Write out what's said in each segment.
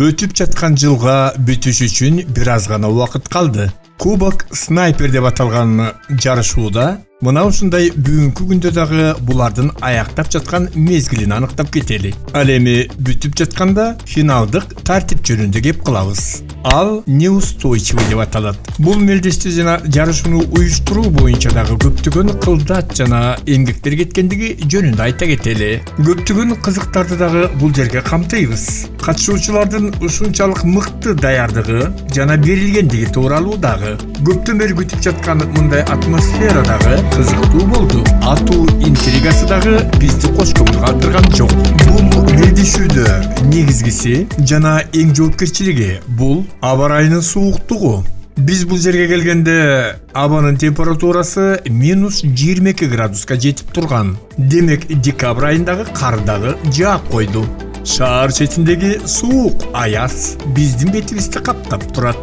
Өтүп жаткан жылга бүтүш үчүн бир аз гана убакыт калды. Кубок снайпер деп аталган жарышууда мына ушундай бүгүнкү күндө дагы булардын аяктап жаткан мезгилин аныктап кетели. Ал эми бүтүп жатканда финалдык тартип жөнүндө кеп кылабыз. Ал неустойчивый деп аталат. Бул мелдешти жана жарышууну уюштуруу боюнча дагы көптөгөн кылдат жана эмгектер кеткендиги жөнүндө айта кетели. Көптөгөн кызыктарды дагы бул жерге камтыйбыз. Катышуучулардын ушунчалык мыкты даярдыгы жана берилгендиги тууралуу дагы көптөн бери күтүп жаткан мындай атмосфера дагы кызыктуу болду. Атуу интригасы дагы бизди кош көңүл калтырган жок. Бул мелдешүүдө негизгиси жана эң жоопкерчилиги бул аба ырайынын сууктугу. Биз бул жерге келгенде абанын температурасы -22 градуска жетип турган. Демек декабрь айындагы кар дагы жаап койду. Шаар четиндеги суук аяз биздин бетибизди каптап турат.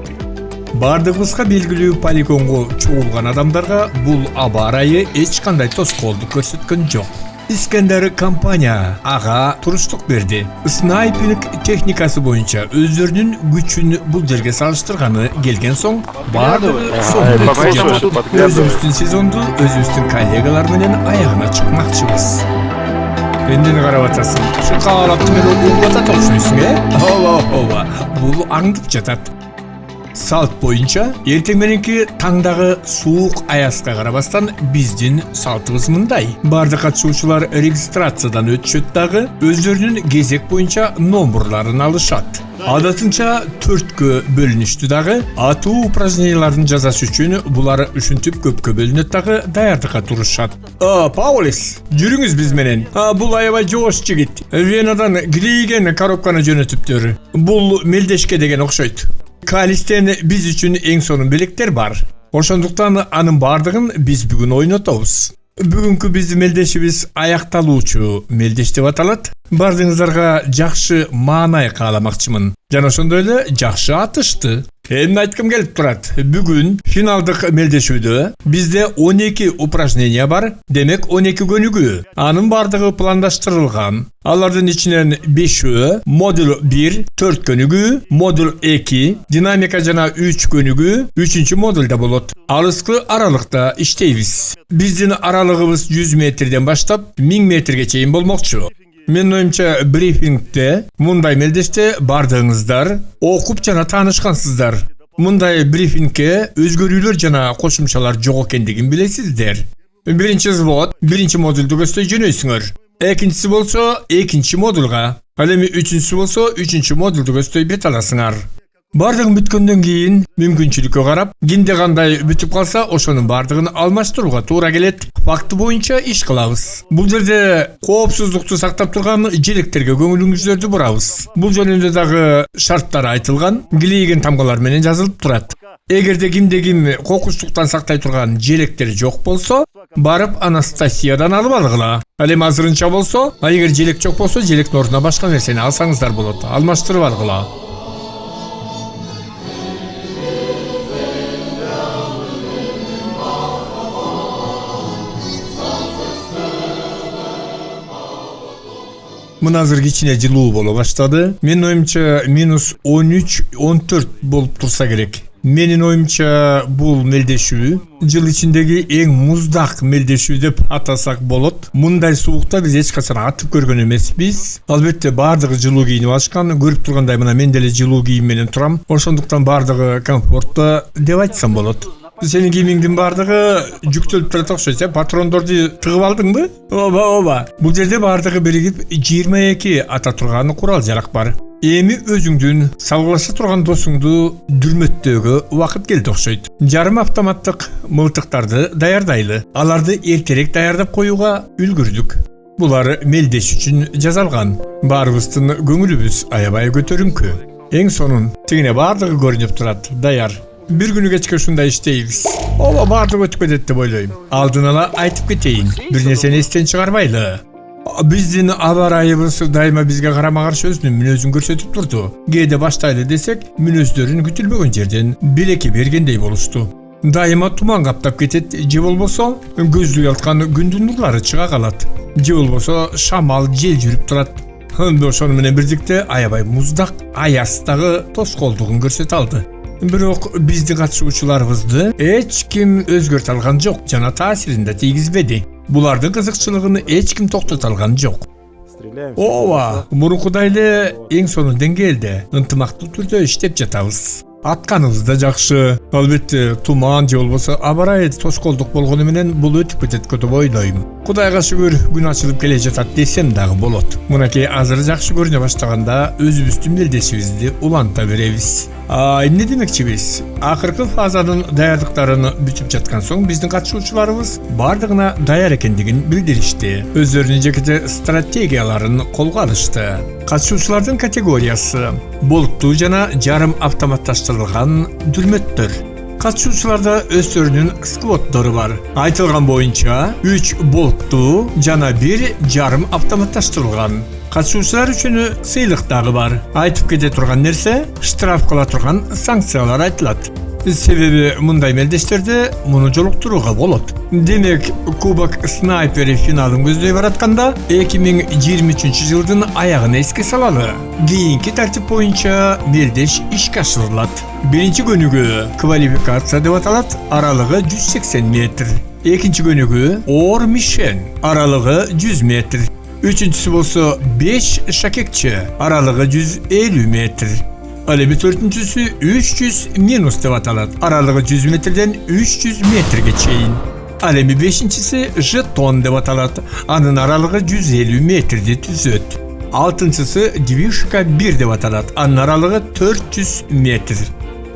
Бардыгыбызга белгилүү полигонго чогулган адамдарга бул аба ырайы эч кандай тоскоолдук көрсөткөн жок. Искендер компания ага туруштук берди. Снайпинг техникасы боюнча өздөрүнүн күчүн бул жерге салыштырганы келген соң бардыгы өзүбүздүн сезонду өзүбүздүн коллегалар менен аягына чыкмакчыбыз. Эмнени карап атасың? Ушу каалапты мени угуп атат окшойсуң, Ооба, бул аңдып жатат. Салт боюнча эртең мененки таңдагы суук аязга карабастан биздин салтыбыз мындай. Бардык катышуучулар регистрациядан өтүшөт дагы өздөрүнүн кезек боюнча номурларын алышат. Адатынча 4кө бөлүнүштү дагы. Атуу упражненияларын жасаш үчүн булар ушинтип көпкө бөлүнөт дагы даярдыкка турушат. Паулис, жүрүңүз биз менен. Бул аябай жоош жигит. Венадан глийген коробканы жөнөтүптөр. Бул мелдешке деген окшойт. Калистен биз үчүн эң сонун белектер бар. Ошондуктан анын бардыгын биз бүгүн ойнотобуз. Бүгүнкү биздин мелдешибиз аякталуучу мелдеш деп аталат. Бардыгыңыздарга жакшы маанай кааламакчымын. Жана ошондой эле жакшы атышты. Эмне айткым келип турат? Бүгүн финалдык мелдешүүдө бизде 12 упражнения бар. Демек 12 көнүгүү. Анын бардыгы пландаштырылган. Алардын ичинен 5 модуль 1 4 көнүгүү, модуль 2 динамика жана 3 көнүгүү 3-чү модульда болот. Алыскы аралыкта иштейбиз. Биздин аралыгыбыз 100 метрден баштап 1000 метрге чейин болмокчу. Менин оюмча брифингде мындай мелдеште бардыгыңыздар окуп жана таанышкансыздар. Мындай брифингке өзгөрүүлөр жана кошумчалар жок экендигин билесиздер. Биринчи взвод биринчи модулду көздөй жөнөйсүңөр. Экинчиси болсо экинчи модулга. Ал эми үчүнчүсү болсо үчүнчү модулду көздөй бет аласыңар. Бардыгын бүткөндөн кийин мүмкүнчүлүккө карап, кимде кандай бүтүп калса, ошонун бардыгын алмаштырууга туура келет. Факты боюнча иш кылабыз. Бул жерде коопсуздукту сактап турган желектерге көңүлүңүздөрдү бурабыз. Бул жөнүндө дагы шарттар айтылган, килейген тамгалар менен жазылып турат. Эгерде кимде ким кокустуктан сактай турган желектер жок болсо, барып Анастасиядан алып алгыла. Ал эми азырынча болсо, эгер желек жок болсо, желектин ордуна башка нерсени алсаңыздар болот. Алмаштырып алгыла. Мына азыр кичине жылуу боло баштады. Менин оюмча -13-14 болуп турса керек. Менин оюмча бул мелдешүү жыл ичиндеги эң муздак мелдешүү деп атасак болот. Мындай суукта биз эч качан атып көргөн эмеспиз. Албетте бардыгы жылуу кийинип алышкан. Көрүп тургандай мына мен деле жылуу кийим менен турам. Ошондуктан бардыгы комфортто деп айтсам болот. Сенин кийимиңдин бардыгы жүктөлүп турат окшойт, патрондорду тыгып алдыңбы? Ооба. Бул жерде бардыгы биригип 22 ата турган курал жарак бар. Эми өзүңдүн салгылаша турган досуңду дүрмөттөөгө убакыт келди окшойт. Жарым автоматтык мылтыктарды даярдайлы. Аларды эртерээк даярдап коюуга үлгүрдүк. Булар мелдеш үчүн жасалган. Баарыбыздын көңүлүбүз аябай көтөрүңкү. Эң сонун тигине бардыгы көрүнүп турат, даяр. Бир күнү кечке ушундай иштейбиз. Ооба бардыгы өтүп кетет деп ойлойм. Алдын ала айтып кетейин. Бир нерсени эстен чыгарбайлы. Биздин аба ырайыбыз дайыма бизге карама каршы өзүнүн мүнөзүн көрсөтүп турду. Кээде баштайлы десек, мүнөздөрүн күтүлбөгөн жерден белеки бергендей болушту. Дайыма туман каптап кетет, же болбосо көздү уялткан күндүн нурлары чыга калат. Же болбосо шамал жел жүрүп турат. Ошону менен бирдикте аябай муздак аяздагы тоскоолдугун көрсөтө алды. Бирок биздин катышуучуларыбызды эч ким өзгөртө алган жок жана таасирин да тийгизбеди. Булардын кызыкчылыгын эч ким токтото алган жок. Ооба, мурункудай эле эң сонун деңгээлде ынтымактуу түрдө иштеп жатабыз. Атканыбыз да жакшы. Албетте туман же болбосо аба ырайы тоскоолдук болгону менен бул өтүп кетет деп ойлойм. Кудайга шүгүр күн ачылып келе жатат десем дагы болот. Мынакей азыр жакшы көрүнө баштаганда өзүбүздүн мелдешибизди уланта беребиз. Эмне демекчибиз? Акыркы фазанын даярдыктарын бүтүп жаткан соң биздин катышуучуларыбыз бардыгына даяр экендигин билдиришти. Өздөрүнүн жеке стратегияларын колго алышты. Катышуучулардын категориясы болуттуу жана жарым автоматташтырылган дүрмөттөр. Катышуучуларда өздөрүнүн сквоттору бар. Айтылган боюнча 3 болуттуу жана 1 жарым автоматташтырылган. Катышуучулар үчүн сыйлык дагы бар. Айтып кете турган нерсе штраф кыла турган санкциялар айтылат. Себеби мындай мелдештерде муну жолуктурууга болот. Демек, Кубок снайпери финалын көздөй баратканда 2023 жылдын аягын эске салалы. Кийинки тартип боюнча мелдеш ишке ашырылат. Биринчи көнүгүү квалификация деп аталат, аралыгы 180 метр. Экинчи көнүгүү оор мишен, аралыгы 100 метр. Үчүнчүсү болсо 5 шакекчи, аралыгы 150 метр. Ал эми төртүнчүсү 300 минус деп аталат, аралыгы 100 метрден 300 метрге чейин. Ал эми бешинчиси жетон деп аталат, анын аралыгы 150 метрди түзөт. Алтынчысы движка 1 деп аталат, анын аралыгы 400 метр.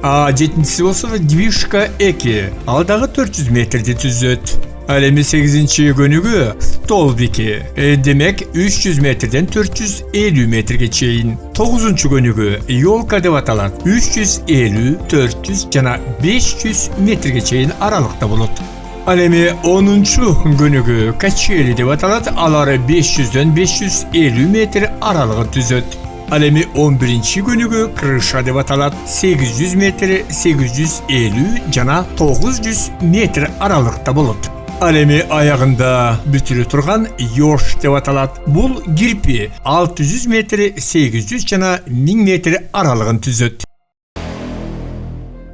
Жетинчиси болсо движка 2, ал дагы 400 метрди түзөт. Ал эми 8-чи көнүгүү столбики, демек 300 метрден 450 метрге чейин. 9-чу көнүгүү ёлка деп аталат, 350, 400 жана 500 метрге чейин аралыкта болот. Ал эми 10-чу көнүгүү качели деп аталат, алары 500дөн 550 метр аралыгын түзөт. Ал эми 11-чи көнүгүү крыша деп аталат, 800 метр, 850 жана 900 метр аралыкта болот. Ал эми аягында бүтүрө турган ёш деп аталат. Бул кирпи 600 метр, 800 жана 1000 метр аралыгын түзөт.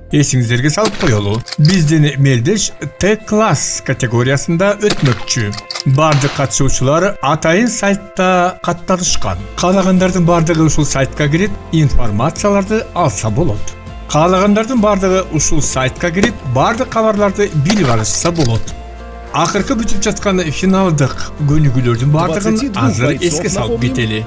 Эсиңиздерге салып коелу, биздин мелдеш Т-класс категориясында өтмөкчү. Бардык катышуучулар атайын сайтта катталышкан. Каалагандардын бардыгы ушул сайтка кирип, информацияларды алса болот. Каалагандардын бардыгы ушул сайтка кирип, бардык кабарларды билип алышса болот. Акыркы бүтүп жаткан финалдык көнүгүүлөрдүн бардыгын азыр эске салып кетели.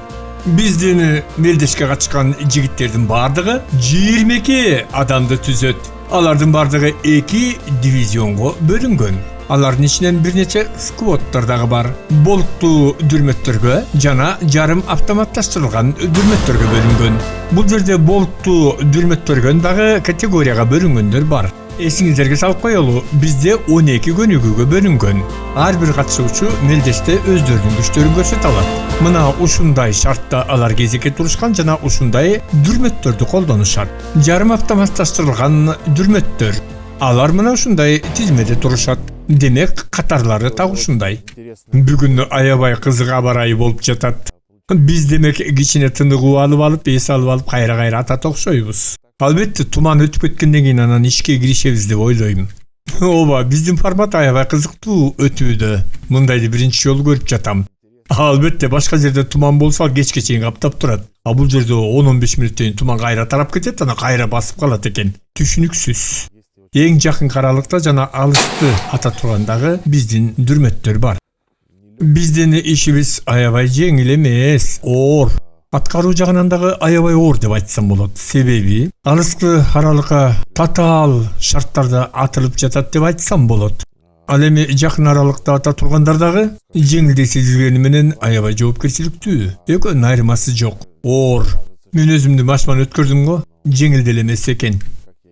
Биздин мелдешке катышкан жигиттердин бардыгы 22 адамды түзөт. Алардын бардыгы 2 дивизионго бөлүнгөн. Алардын ичинен бир нече сквоттор дагы бар. Болуттуу дүрмөттөргө жана жарым автоматташтырылган дүрмөттөргө бөлүнгөн. Бул жерде болуттуу дүрмөттөргө дагы категорияга бөлүнгөндөр бар. Эсиңиздерге салып коелу, бизде 12 көнүгүүгө бөлүнгөн. Ар бир катышуучу мелдеште өздөрүнүн күчтөрүн көрсөтө алат. Мына ушундай шартта алар кезекке турушкан жана ушундай дүрмөттөрдү колдонушат. Жарым автоматташтырылган дүрмөттөр. Алар мына ушундай тизмеде турушат. Демек, катарлары так ушундай. Бүгүн аябай кызык аба ырайы болуп жатат. Биз демек кичине тыныгуу алып, эс алып кайра атат окшойбуз. Албетте туман өтүп кеткенден кийин анан ишке киришебиз деп ойлойм. Ооба, биздин формат аябай кызыктуу өтүүдө. Мындайды биринчи жолу көрүп жатам. Албетте башка жерде туман болсо кечке чейин каптап турат. А бул жерде 10-15 мүнөттөн туман кайра тарап кетет, анан кайра басып калат экен. Түшүнүксүз. Эң жакын каралыкта жана алысты ата тургандагы биздин дүрмөттөр бар. Биздин ишибиз аябай жеңил эмес, оор. Аткаруу жагынан дагы аябай оор деп айтсам болот. Себеби алыскы аралыкка татаал шарттарда атылып жатат деп айтсам болот. Ал эми жакын аралыкта ата тургандар дагы жеңилдей сезилгени менен аябай жоопкерчиликтүү. Экөөнүн айырмасы жок. Оор. Мен өзүмдү башман өткөрдүм го, жеңил деле эмес экен.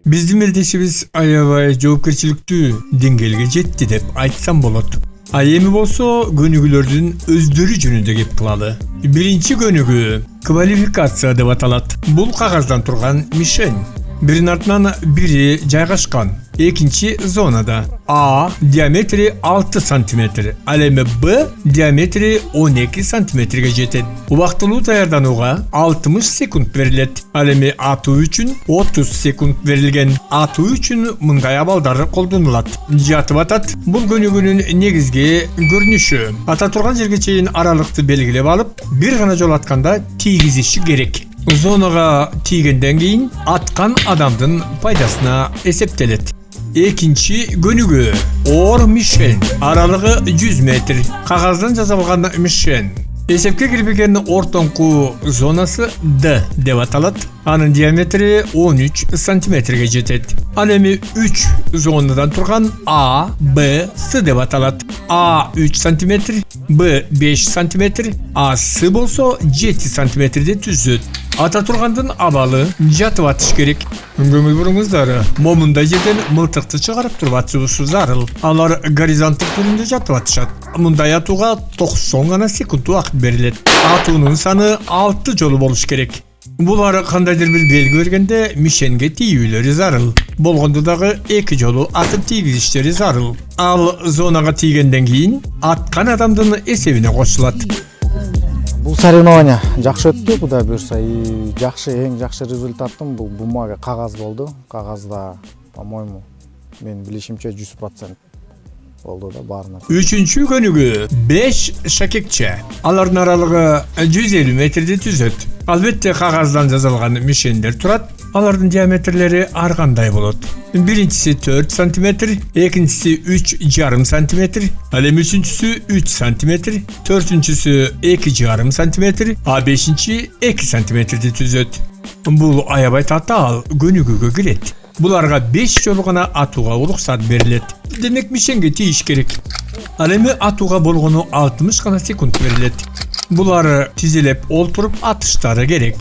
Биздин мелдешибиз аябай жоопкерчиликтүү деңгээлге жетти деп айтсам болот. А эми болсо көнүгүүлөрдүн өздөрү жөнүндө кеп кылалы. Биринчи көнүгүү квалификация деп аталат. Бул кагаздан турган мишень. Birinin артынан biri жайгашкан. Экинчи зонада A диаметри 6 см, ал эми B диаметри 12 сантиметрге жетет. Убактылуу даярданууга 60 секунд берилет. Ал эми атуу үчүн 30 секунд берилген. Атуу үчүн мындай абалдар колдонулат. Жатып атат. Бул көнүгүүнүн негизги көрүнүшү. Ата турган жерге чейин аралыкты белгилеп алып, бир гана жол атканда тийгизиши керек. Зонага тийгенден кийин аткан адамдын пайдасына эсептелет. Экинчи көнүгүү оор мишен, аралыгы 100 метр, кагаздан жасалган мишен. Эсепке кирбеген ортоңку зонасы D деп аталат. Анын диаметри 13 сантиметрге жетет. Ал эми 3 зонадан турган A, B, S деп аталат. A 3 сантиметр, B 5 сантиметр, A S болсо 7 сантиметрди түзөт. Ата тургандын абалы жатып атыш керек. Көңүл буруңуздар, момундай жерден мылтыкты чыгарып туруп атышыбыз зарыл. Алар горизонттук түрүндө жатып атышат. Мындай атууга 90 гана секунд убакыт берилет. Атуунун саны 6 жолу болуш керек. Булар кандайдыр бир белги бергенде мишенге тийүүлөрү зарыл. Болгондо дагы 2 жолу атып тийгизиштери зарыл. Ал зонага тийгенден кийин аткан адамдын эсебине кошулат. Бул соревнование жакшы өттү, Кудай буюрса, жакшы, эң жакшы результатым бул бумага кагаз болду. Кагазда, по-моему, мен билишимче 100% болду да баарына. Үчүнчү көнүгүү 5 шакекче. Алардын аралыгы 150 метрди түзөт. Албетте кагаздан жасалган мишендер турат. Алардын диаметрлери ар кандай болот. Биринчиси 4 сантиметр, экинчиси 3,5 сантиметр, ал эми үчүнчүсү 3 сантиметр, төртүнчүсү 2,5 сантиметр, а бешинчи 2 сантиметрди түзөт. Бул аябай татаал көнүгүүгө кирет. Буларга 5 жолу гана атууга уруксат берилет. Демек мишенге тийиш керек. Ал эми атууга болгону 60 гана секунд берилет. Булар тизилеп олтуруп атыштары керек.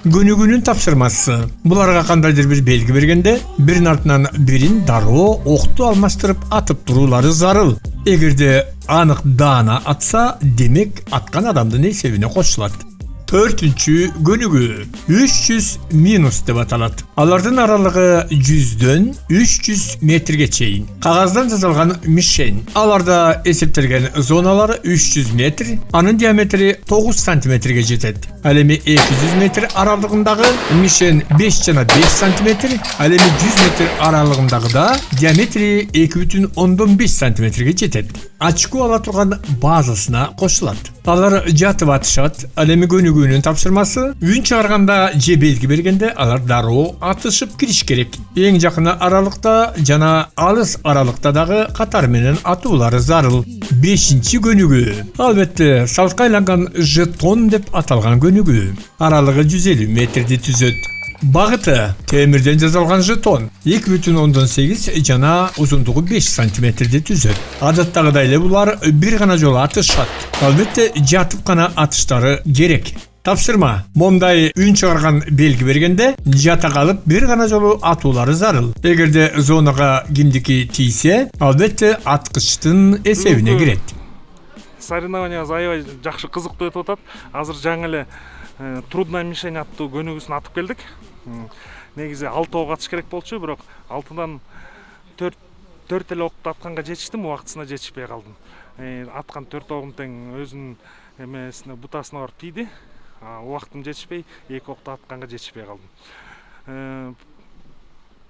Көнүгүүнүн тапшырмасы. Буларга кандайдыр бир белги бергенде, биринин артынан бирин дароо окту алмаштырып атып туруулары зарыл. Эгерде анык даана атса, демек аткан адамдын эсебине кошулат. Төртүнчү көнүгүү 300 минус деп аталат. Алардын аралыгы 100дөн 300 метрге чейин. Кагаздан жасалган мишен. Аларда эсептелген зоналары 300 метр, анын диаметри 9 сантиметрге жетет. Ал эми 200 метр аралыгындагы мишен 5 жана 5 сантиметр, ал эми 100 метр аралыгындагыда диаметри 2,5 сантиметрге жетет. Ачку ала турган базасына кошулат. Алар жатып атышат. Ал эми көнүгүүнүн тапшырмасы үн чыгарганда же белги бергенде алар дароо атышып кириш керек. Эң жакын аралыкта жана алыс аралыкта дагы катар менен атуулары зарыл. Бешинчи көнүгүү албетте салтка айланган жетон деп аталган көнүгүү. Аралыгы 150 метрди түзөт. Багыты темирден жасалган жетон 2,8 жана узундугу 5 сантиметрди түзөт. Адаттагыдай эле булар бир гана жолу атышат. Албетте жатып гана атыштары керек. Тапшырма. Момундай үн чыгарган белги бергенде, жата калып бир гана жолу атуулары зарыл. Эгерде зонага кимдики тийсе, албетте аткычтын эсебине кирет. Соревнование аябай жакшы кызыктуу өтүп атат. Азыр жаңы эле трудная мишень аттуу көнүгүүсүн атып келдик. Негизи 6 ок атыш керек болчу, бирок 6дан 4 эле окту атканга жетиштим, убактысына жетишпей калдым. Аткан 4 огум тең өзүнүн эмесине бутасына барып тийди. Убактым жетишпей, 2 окту атканга жетишпей калдым.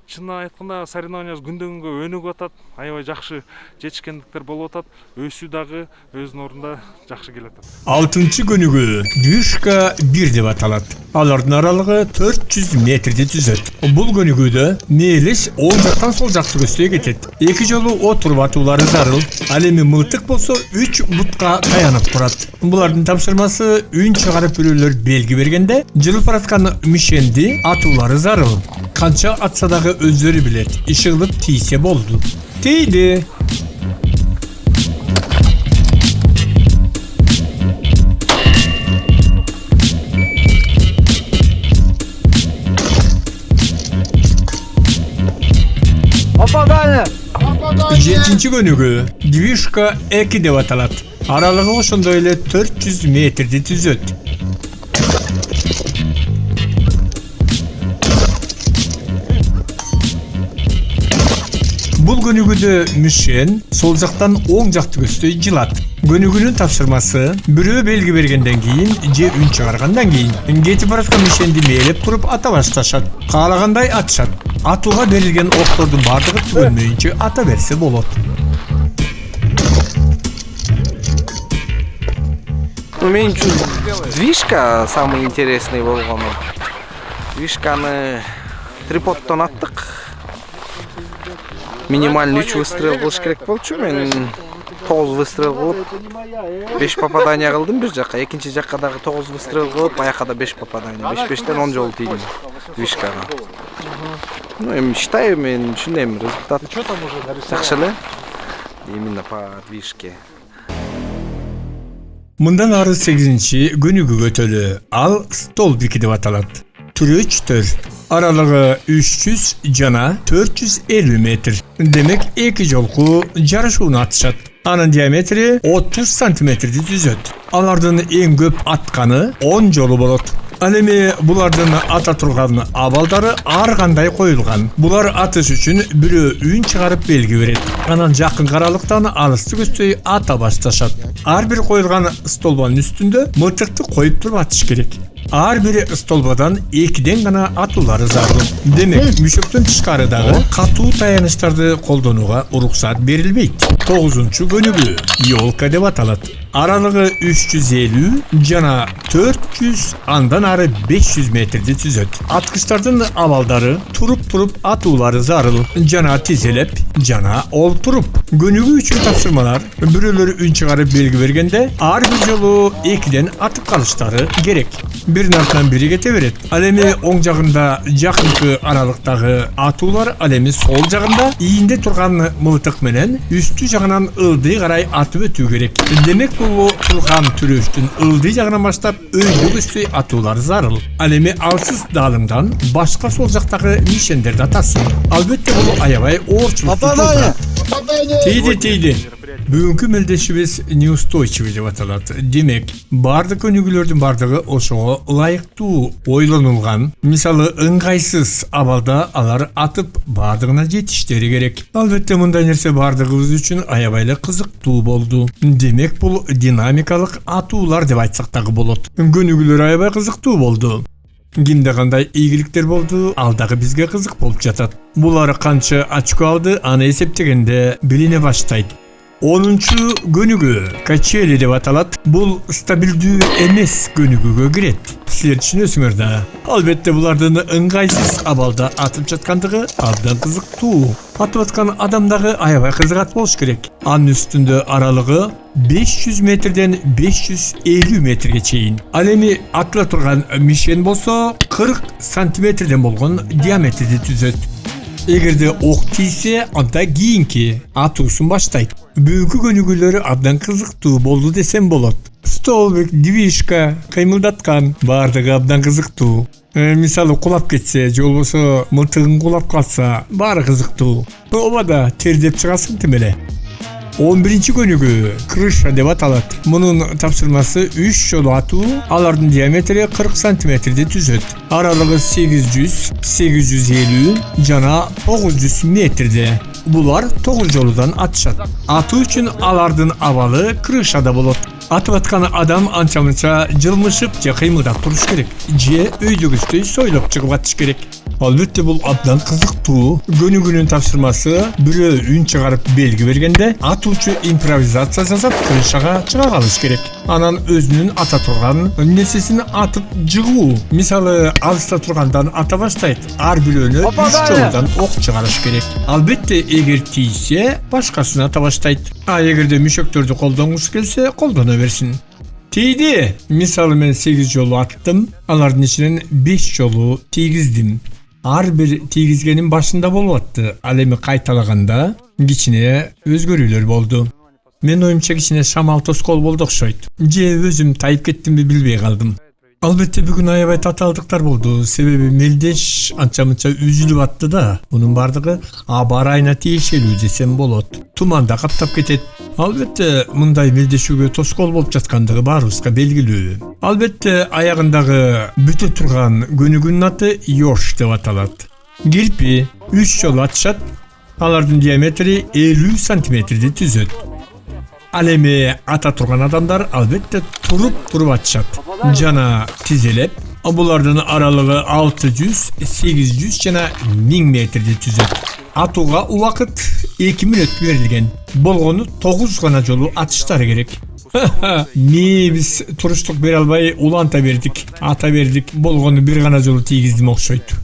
Чынын айтканда соревнование күндөн күнгө өнүгүп атат, аябай жакшы жетишкендиктер болуп атат, өсүү дагы өзүнүн ордунда жакшы келет. Алтынчы көнүгүү Движка 1 деп аталат. Алардын аралыгы 400 метрди түзөт. Бул көнүгүүдө мээлеш оң жактан сол жакты көздөй кетет. 2 жолу отуруп атуулары зарыл. Ал эми мылтык болсо 3 бутка таянып турат. Булардын тапшырмасы үн чыгарып бирөөлөр белги бергенде, жылып бараткан мишенди атуулары зарыл. Канча атса дагы өздөрү билет. Ишыгылып тийсе болду. Тийди. Жетинчи көнүгүү Движка 2 деп аталат. Аралыгы ошондой эле 400 метрди түзөт. Бул көнүгүдө Мишен сол жактан оң жакты көздөй жылат. Көнүгүнүн тапшырмасы бирөө белги бергенден кийин же үн чыгаргандан кийин кетип бараткан Мишенди мээлеп туруп ата башташат. Каалагандай атышат. Атууга берилген октордун бардыгы түгөнмөйүнчө ата берсе болот. Мен үчүн движка самый интересный болгон. Движканы триподтон аттык. Минимальный 3 выстрел кылыш керек болчу. Мен 9 выстрел кылып 5 попадание кылдым бир жакка. Экинчи жакка дагы 9 выстрел кылып, аяка да 5 попадание. 5-5тен 10 жолу тийдим движкага. Эми считаю, мен үчүн эми результат. Жакшы эле. Именно по движке. Мындан ары 8-чи көнүгүгө өтөлү. Ал столбики деп аталат. Түрөчтөр аралыгы 300 жана 450 метр. Демек 2 жолку жарышууну атышат. Анын диаметри 30 сантиметрди түзөт. Алардын эң көп атканы 10 жолу болот. Ал эми булардын ата турган абалдары ар кандай коюлган. Булар атыш үчүн бирөө үн чыгарып белги берет. Анан жакын каралыктан алысты көздөй ата башташат. Ар бир коюлган столбанын үстүндө мылтыкты коюп туруп атыш керек. Ар бир столбадан 2ден гана атуулары зарыл. Демек, мүшөктөн тышкары дагы катуу таянычтарды колдонууга уруксат берилбейт. 9-чу көнүгүү ёлка деп аталат. Аралыгы 350 жана 400, андан ары 500 метрди түзөт. Аткычтардын абалдары туруп атуулары зарыл. Жана тизелеп, жана олтуруп. Көнүгүү үчүн тапшырмалар бирөөлөр үн чыгарып белги бергенде ар бир жолу 2ден атып калыштары керек. Биринин артынан бири кете берет. Ал эми оң жагында жакынкы аралыктагы атуулар, ал эми сол жагында ийинде турган мылтык менен үстү жагынан ылдый карай атып өтүү керек. Демек бул турган түрөштүн ылдый жагынан баштап өйдө көздөй атуулар зарыл. Ал эми алсыз даалымдан башка сол жактагы мишендерди атасын. Албетте бул аябай оорчулуктуу туура. Тийди. Бүгүнкү мелдешибиз неустойчивый деп аталат. Демек, бардык көнүгүүлөрдүн бардыгы ошого ылайыктуу ойлонулган. Мисалы, ыңгайсыз абалда алар атып бардыгына жетиштери керек. Албетте мындай нерсе бардыгыбыз үчүн аябай эле кызыктуу болду. Демек, бул динамикалык атуулар деп айтсак дагы болот. Көнүгүүлөр аябай кызыктуу болду. Кимде кандай ийгиликтер болду, ал дагы бизге кызык болуп жатат. Булар канча очко алды, аны эсептегенде билине баштайт. 10-чу көнүгүү качели деп аталат. Бул стабилдүү эмес көнүгүүгө кирет. Силер түшүнөсүңөр да. Албетте булардын ыңгайсыз абалда атып жаткандыгы абдан кызыктуу. Атып аткан адам дагы аябай кызыгат болуш керек. Анын үстүндө аралыгы 500 метрден 550 метрге чейин. Ал эми атыла турган мишен болсо 40 сантиметрден болгон диаметрди түзөт. Эгерде ок тийсе, анда кийинки атуусун баштайт. Бүгүнкү көнүгүүлөрү абдан кызыктуу болду десем болот. Столбик, движка, кыймылдаткан бардыгы абдан кызыктуу. Мисалы кулап кетсе, же болбосо мылтыгың кулап калса, баары кызыктуу. Обада тердеп чыгасың тим эле. 11-чи көнүгүү крыша деп аталат. Мунун тапшырмасы 3 жолу атуу, алардын диаметри 40 сантиметрди түзөт. Аралыгы 800, 850 жана 900 метрде. Булар 9 жолудан атышат. Атуу үчүн алардын абалы крышада болот. Атып аткан адам анча-мынча жылмышып же кыймылдап туруш керек. Же өйдөгүчтөй сойлоп чыгып атыш керек. Албетте бул абдан кызыктуу. Көнүгүүнүн тапшырмасы бирөө үн чыгарып белги бергенде атуучу импровизация жасап крышага чыга калыш керек. Анан өзүнүн ата турган нерсесин атып жыгуу. Мисалы, алыста тургандан ата баштайт. Ар бирөөнө 3 жолудан ок чыгарыш керек. Албетте эгер тийсе, башкасын ата баштайт. А эгерде мүшөктөрдү колдонгусу келсе, колдоно берсин. Тийди. Мисалы, мен 8 жолу аттым, алардын ичинен 5 жолу тийгиздим. Ар бир тийгизгенин башында болуп атты. Ал эми кайталаганда кичине өзгөрүүлөр болду. Мен оюмча кичине шамал тоскоол болду окшойт. Же өзүм тайып кеттимби билбей калдым. Албетте бүгүн аябай татаалдыктар болду. Себеби мелдеш анча-мынча үзүлүп атты да. Мунун бардыгы аба ырайына тиешелүү десем болот. Туманда каптап кетет. Албетте мындай мелдешүүгө тоскоол болуп жаткандыгы баарыбызга белгилүү. Албетте аягындагы бүтө турган көнүгүүнүн аты ёш деп аталат. Кирпи 3 жолу атышат. Алардын диаметри 50 сантиметрди түзөт. Ал эми ата турган адамдар албетте туруп атышат жана тизелеп. Булардын аралыгы 600-800 жана 1000 метрди түзөт. Атууга убакыт 2 мүнөт берилген. Болгону 9 гана жолу атыштары керек. Биз туруштук бере албай уланта бердик, ата бердик. Болгону бир гана жолу тийгиздим окшойт.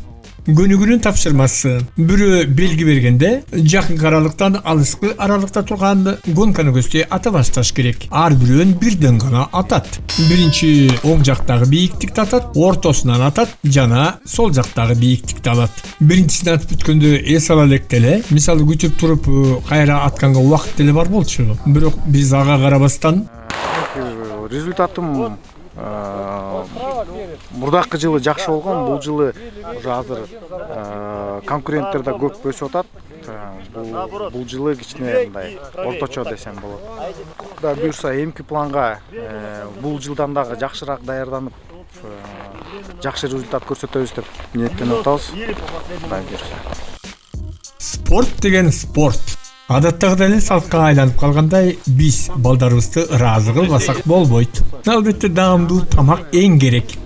Көнүгүүнүн тапшырмасы бирөө белги бергенде жакын аралыктан алыскы аралыкта турган гонканы көздөй ата башташ керек. Ар бирөөн бирден гана атат. Биринчи оң жактагы бийиктикти атат, ортосунан атат жана сол жактагы бийиктикти алат. Биринчисин атып бүткөндө эс ала элек деле, мисалы күтүп туруп кайра атканга убакыт деле бар болчу. Бирок биз ага карабастан результатым мурдакы жылы жакшы болгон, бул жылы уже азыр конкуренттер да көп өсүп атат. Бул жылы кичине мындай орточо десем болот. Кудай буюрса эмки планга бул жылдан дагы жакшыраак даярданып, жакшы результат көрсөтөбүз деп ниеттенип атабыз. Кудай буюрса. Спорт деген спорт. Адаттагыдай эле салкка айланып калгандай, биз балдарыбызды ыраазы кылбасак болбойт. Албетте даамдуу тамак эң керек.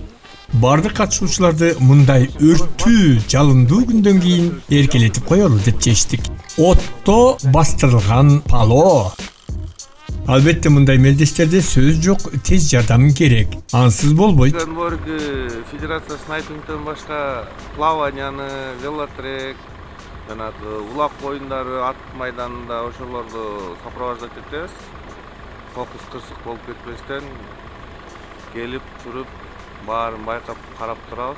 Бардык катышуучуларды мындай өрттүү, жалындуу күндөн кийин эркелетип коелу деп чечтик. Отто бастырылган пало. Албетте мындай мелдештерде сөз жок, тез жардам керек. Ансыз болбойт. Федерация снайпингден башка плаванияны, велотрек, жана улак оюндары, ат майданында ошолорду сопровождать этебиз. Фокус кырсык болуп кетпестен келип туруп баарын байкап карап турабыз.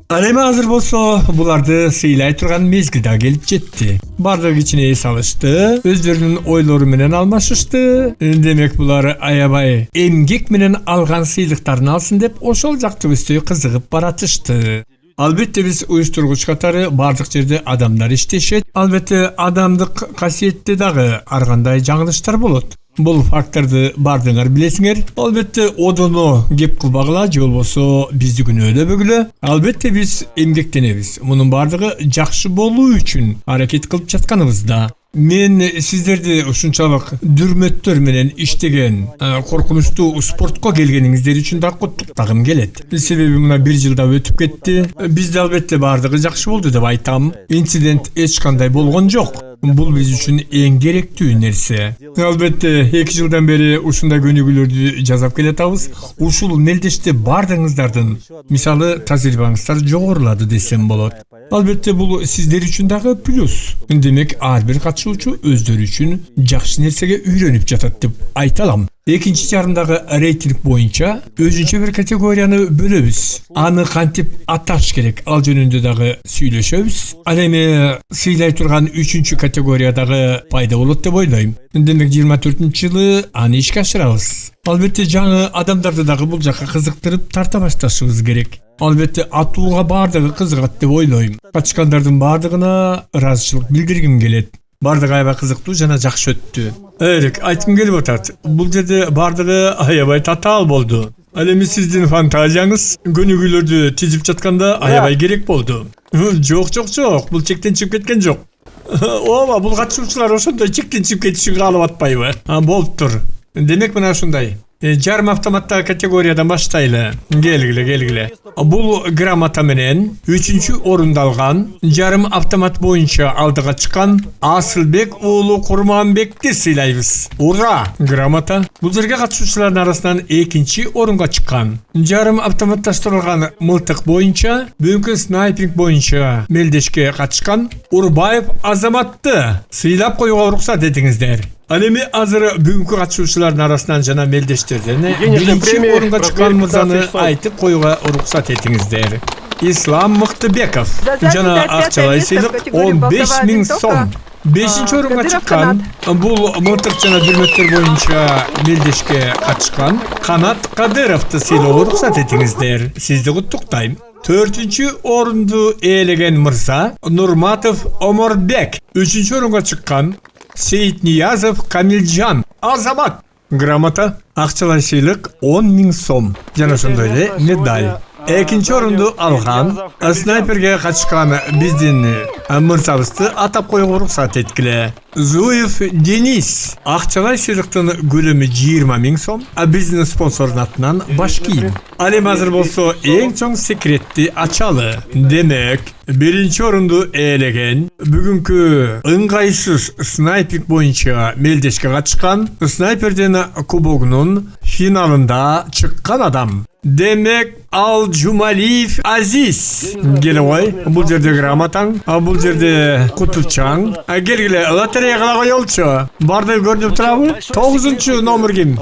Ал эми азыр болсо буларды сыйлай турган мезгил да келип жетти. Бардыгы кичине эс алышты, өздөрүнүн ойлору менен алмашышты. Демек булар аябай эмгек менен алган сыйлыктарын алсын деп ошол жакты көздөй кызыгып баратышты. Албетте биз уюштургуч катары бардык жерде адамдар иштешет. Албетте адамдык касиетте дагы ар кандай жаңылыштар болот. Бул факторду бардыңар билесиңер. Албетте одоно кеп кылбагыла, же болбосо бизди күнөөлөбөгүлө. Албетте биз эмгектенебиз. Мунун бардыгы жакшы болуу үчүн аракет кылып жатканыбызда. Мен сиздерди ушунчалык дүрмөттөр менен иштеген, коркунучтуу спортко келгениңиздер үчүн да куттуктагым келет. Себеби мына бир жылда өтүп кетти. Бизде албетте бардыгы жакшы болду деп айтам. Инцидент эч кандай болгон жок. Бул биз үчүн эң керектүү нерсе. Албетте 2 жылдан бери ушундай көнүгүүлөрдү жасап келатабыз. Ушул мелдеште бардыгыңыздардын мисалы тажрыйбаңыздар жогорулады десем болот. Албетте бул сиздер үчүн дагы плюс. Демек ар бир катышуучу өздөрү үчүн жакшы нерсеге үйрөнүп жатат деп айта алам. Экинчи жарымдагы рейтинг боюнча өзүнчө бир категорияны бөлөбүз. Аны кантип аташ керек, ал жөнүндө дагы сүйлөшөбүз. Ал эми сыйлай турган 3-чү категориядагы пайда болот деп ойлойм. Демек 24-жылы аны ишке ашырабыз. Албетте жаңы адамдарды дагы бул жакка кызыктырып тарта башташыбыз керек. Албетте атууга бардыгы кызыгат деп ойлойм. Катышкандардын бардыгына ыраазычылык билдиргим келет. Бардыгы аябай кызыктуу жана жакшы өттү. Айткым келип атат. Бул жерде бардыгы аябай татаал болду. Ал эми сиздин фантазияңыз көнүгүүлөрдү тизип жатканда аябай керек болду. Жок, бул чектен чыгып кеткен жок. Ооба, бул катышуучулар ошондой чектен чыгып кетишин каалап атпайбы? Болуптур. Демек мына ушундай. Жарым автоматтагы категориядан баштайлы. Келгиле. Бул грамота менен 3-чү орунду алган, жарым автомат боюнча алдыга чыккан Асылбек уулу Курманбекти сыйлайбыз. Ура! Грамота. Бул жерге катышуучулардын арасынан 2-чи орунга чыккан. Жарым автоматташтырылган мылтык боюнча, бүгүнкү снайпинг боюнча мелдешке катышкан Урбаев Азаматты сыйлап коюуга уруксат этиңиздер. Ал эми азыр бүгүнкү катышуучулардын арасынан жана мелдештерден биринчи орунга чыккан мырзаны айтып коюуга уруксат этиңиздер. Ислам Мыктыбеков жана акчалай сыйлык 15 000 сом. 5-чи орунга чыккан бул мылтык жана дүрмөттөр боюнча мелдешке катышкан Канат Кадыровду сыйлоого уруксат этиңиздер. Сизди куттуктайм. 4-чү орунду ээлеген мырза Нурматов Оморбек. 3-чү орунга чыккан Сейит Ниязов Камилжан Азамат. Грамота, акчалай сыйлык 10 000 сом. Жана ошондой эле медаль. Экинчи орунду алган снайперге катышкан биздин мырзабызды атап коюуга уруксат эткиле. Зуев Денис акчалай сыйлыктын көлөмү 20 000 сом, биздин спонсордун атынан баш кийим. Ал эми азыр болсо эң чоң секретти ачалы. Демек, биринчи орунду ээлеген бүгүнкү ыңгайсыз снайпинг боюнча мелдешке катышкан снайпердин кубогунун финалында чыккан адам. Демек, Ал Жумалиев Азиз. Келе ғой, бул жерде грамотаң, бул жерде кутупчаң. Келгиле, лотерея кыла коелчу. Барды көрүнүп турабы? 9-чу номер ким?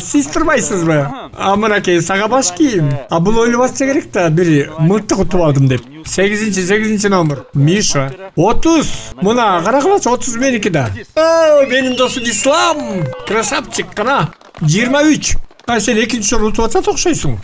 Сиз турбайсызбы? Мынакей сага баш кийим. Бул ойлобаса керек да, бир мылтык утуп алдым деп. 8-ci номер. Миша. 30. Мына карагылач 30 меники да. Менин досум Ислам. Красавчик кана. 23. Sen ikinci soru utbatsa okşaysın.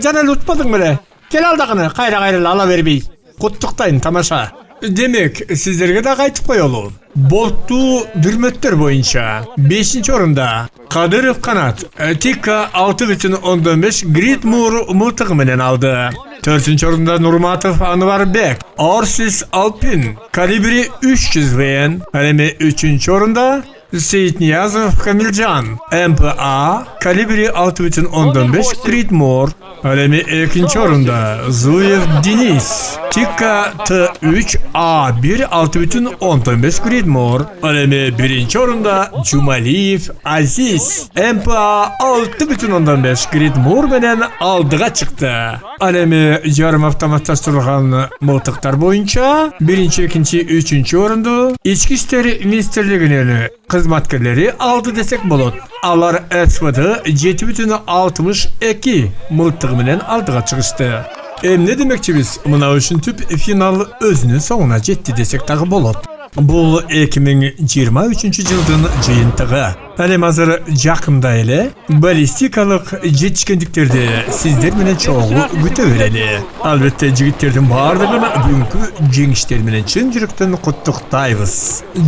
Canel utmadın mı? Gel al dağını, kayra ala vermeyi. Kutlukdayın tamaşa. Demek sizlerge de kaytıp koyalım. Bolttu dürmötler boyunca 5. orunda Kadırov Kanat Tikka 6,15 Gridmoor mıltığı menen aldı. 4. orunda Nurmatov Anvar Bek Orsis Alpin kalibri 300 VN. Alemi 3. orunda Seyit Niyazov Kamilcan MPA kalibri 6,15 Gridmoor. Alemi 2. orunda Zuyev Deniz Tikka T3 A1 6,15 Gridmoor. Alemi 1. orunda Jumaliyev Aziz MPA 6,15 Gridmoor menen aldıga çıktı. Alemi yarım avtomatlaştırılgan mıltıklar boyunca 1. 2. 3. orundu İçki İşleri Ministerliğinin hizmetkarları aldı desek bolot. Alar SVD 7,62 mıltığı menen aldıga çıkıştı. Ne demekçi biz? Mına üçün tüp final özünün sonuna jetti desek dağı bolot. Бұл 2023 жылдың жиынтығы. Әлем азыр жақында еле баллистикалық жетішкендіктерді сіздер менен чоғу күтө берели. Албетте жігіттердің бардығын бүгінгі жеңіштерменен чын жүректен құттықтайбыз.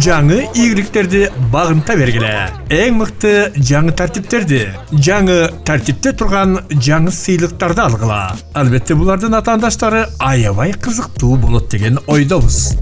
Жаңы игіліктерді бағынта бергіле. Ең мықты жаңы тәртіптерді, жаңы тәртіпте тұрған жаңы сыйлықтарды алғыла. Албетте бұлардың атандаштары аябай қызықтуу болот деген ойдобуз.